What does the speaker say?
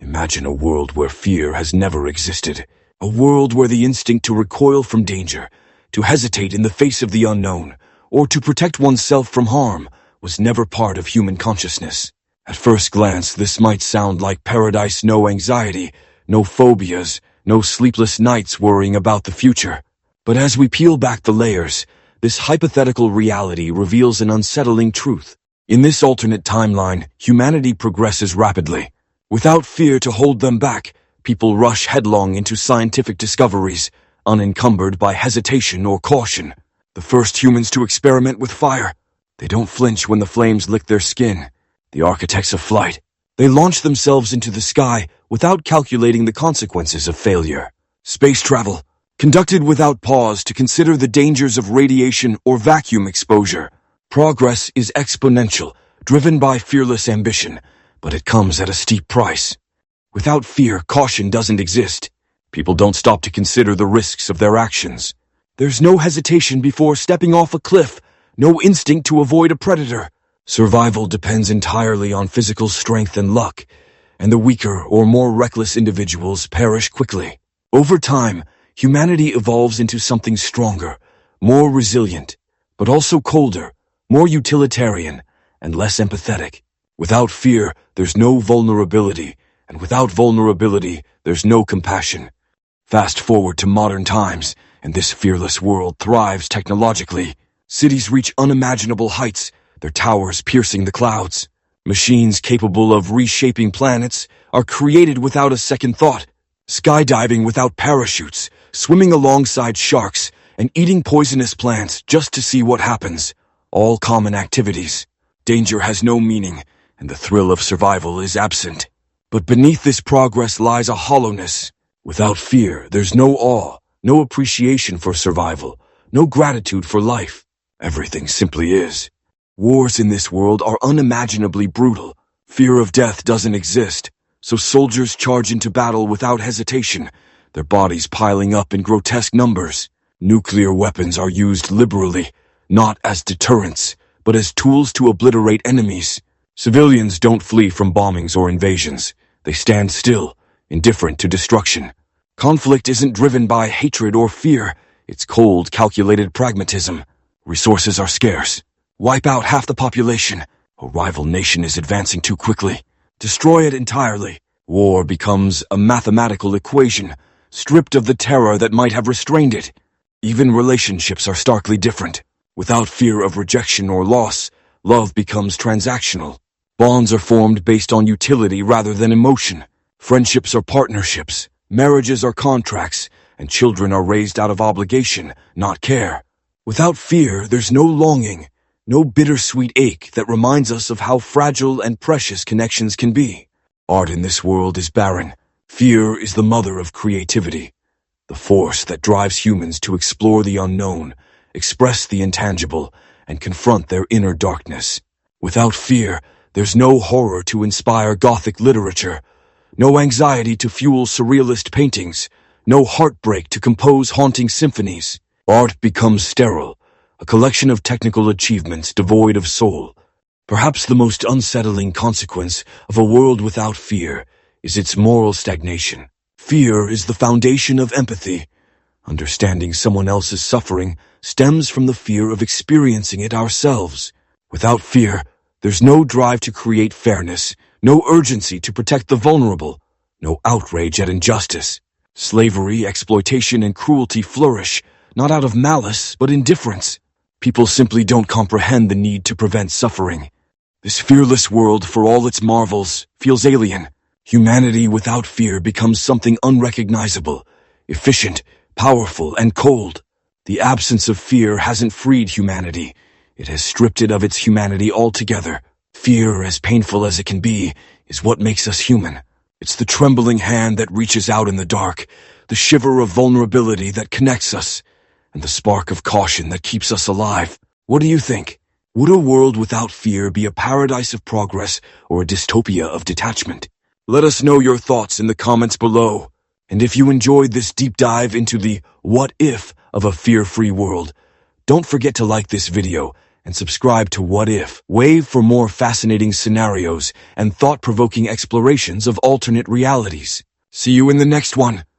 Imagine a world where fear has never existed. A world where the instinct to recoil from danger, to hesitate in the face of the unknown, or to protect oneself from harm was never part of human consciousness. At first glance, this might sound like paradise: no anxiety, no phobias, no sleepless nights worrying about the future. But as we peel back the layers, this hypothetical reality reveals an unsettling truth. In this alternate timeline, humanity progresses rapidly. Without fear to hold them back, people rush headlong into scientific discoveries, unencumbered by hesitation or caution. The first humans to experiment with fire. They don't flinch when the flames lick their skin. The architects of flight. They launch themselves into the sky without calculating the consequences of failure. Space travel. Conducted without pause to consider the dangers of radiation or vacuum exposure. Progress is exponential, driven by fearless ambition, but it comes at a steep price. Without fear, caution doesn't exist. People don't stop to consider the risks of their actions. There's no hesitation before stepping off a cliff, no instinct to avoid a predator. Survival depends entirely on physical strength and luck, and the weaker or more reckless individuals perish quickly. Over time, humanity evolves into something stronger, more resilient, but also colder, more utilitarian, and less empathetic. Without fear, there's no vulnerability, and without vulnerability, there's no compassion. Fast forward to modern times, and this fearless world thrives technologically. Cities reach unimaginable heights, their towers piercing the clouds. Machines capable of reshaping planets are created without a second thought. Skydiving without parachutes, swimming alongside sharks, and eating poisonous plants just to see what happens. All common activities. Danger has no meaning, and the thrill of survival is absent. But beneath this progress lies a hollowness. Without fear, there's no awe, no appreciation for survival, no gratitude for life. Everything simply is. Wars in this world are unimaginably brutal. Fear of death doesn't exist, so soldiers charge into battle without hesitation, their bodies piling up in grotesque numbers. Nuclear weapons are used liberally, not as deterrents, but as tools to obliterate enemies. Civilians don't flee from bombings or invasions. They stand still, indifferent to destruction. Conflict isn't driven by hatred or fear. It's cold, calculated pragmatism. Resources are scarce. Wipe out half the population. A rival nation is advancing too quickly. Destroy it entirely. War becomes a mathematical equation, stripped of the terror that might have restrained it. Even relationships are starkly different. Without fear of rejection or loss, love becomes transactional. Bonds are formed based on utility rather than emotion. Friendships are partnerships. Marriages are contracts, and children are raised out of obligation, not care. Without fear, there's no longing, no bittersweet ache that reminds us of how fragile and precious connections can be. Art in this world is barren. Fear is the mother of creativity, the force that drives humans to explore the unknown, express the intangible, and confront their inner darkness. Without fear, there's no horror to inspire Gothic literature, no anxiety to fuel surrealist paintings, no heartbreak to compose haunting symphonies. Art becomes sterile, a collection of technical achievements devoid of soul. Perhaps the most unsettling consequence of a world without fear is its moral stagnation. Fear is the foundation of empathy. Understanding someone else's suffering stems from the fear of experiencing it ourselves. Without fear, there's no drive to create fairness, no urgency to protect the vulnerable, no outrage at injustice. Slavery, exploitation, and cruelty flourish, not out of malice, but indifference. People simply don't comprehend the need to prevent suffering. This fearless world, for all its marvels, feels alien. Humanity without fear becomes something unrecognizable, efficient, powerful, and cold. The absence of fear hasn't freed humanity. It has stripped it of its humanity altogether. Fear, as painful as it can be, is what makes us human. It's the trembling hand that reaches out in the dark, the shiver of vulnerability that connects us, and the spark of caution that keeps us alive. What do you think? Would a world without fear be a paradise of progress or a dystopia of detachment? Let us know your thoughts in the comments below. And if you enjoyed this deep dive into the what if of a fear-free world, don't forget to like this video and subscribe to What If. Wave for more fascinating scenarios and thought-provoking explorations of alternate realities. See you in the next one.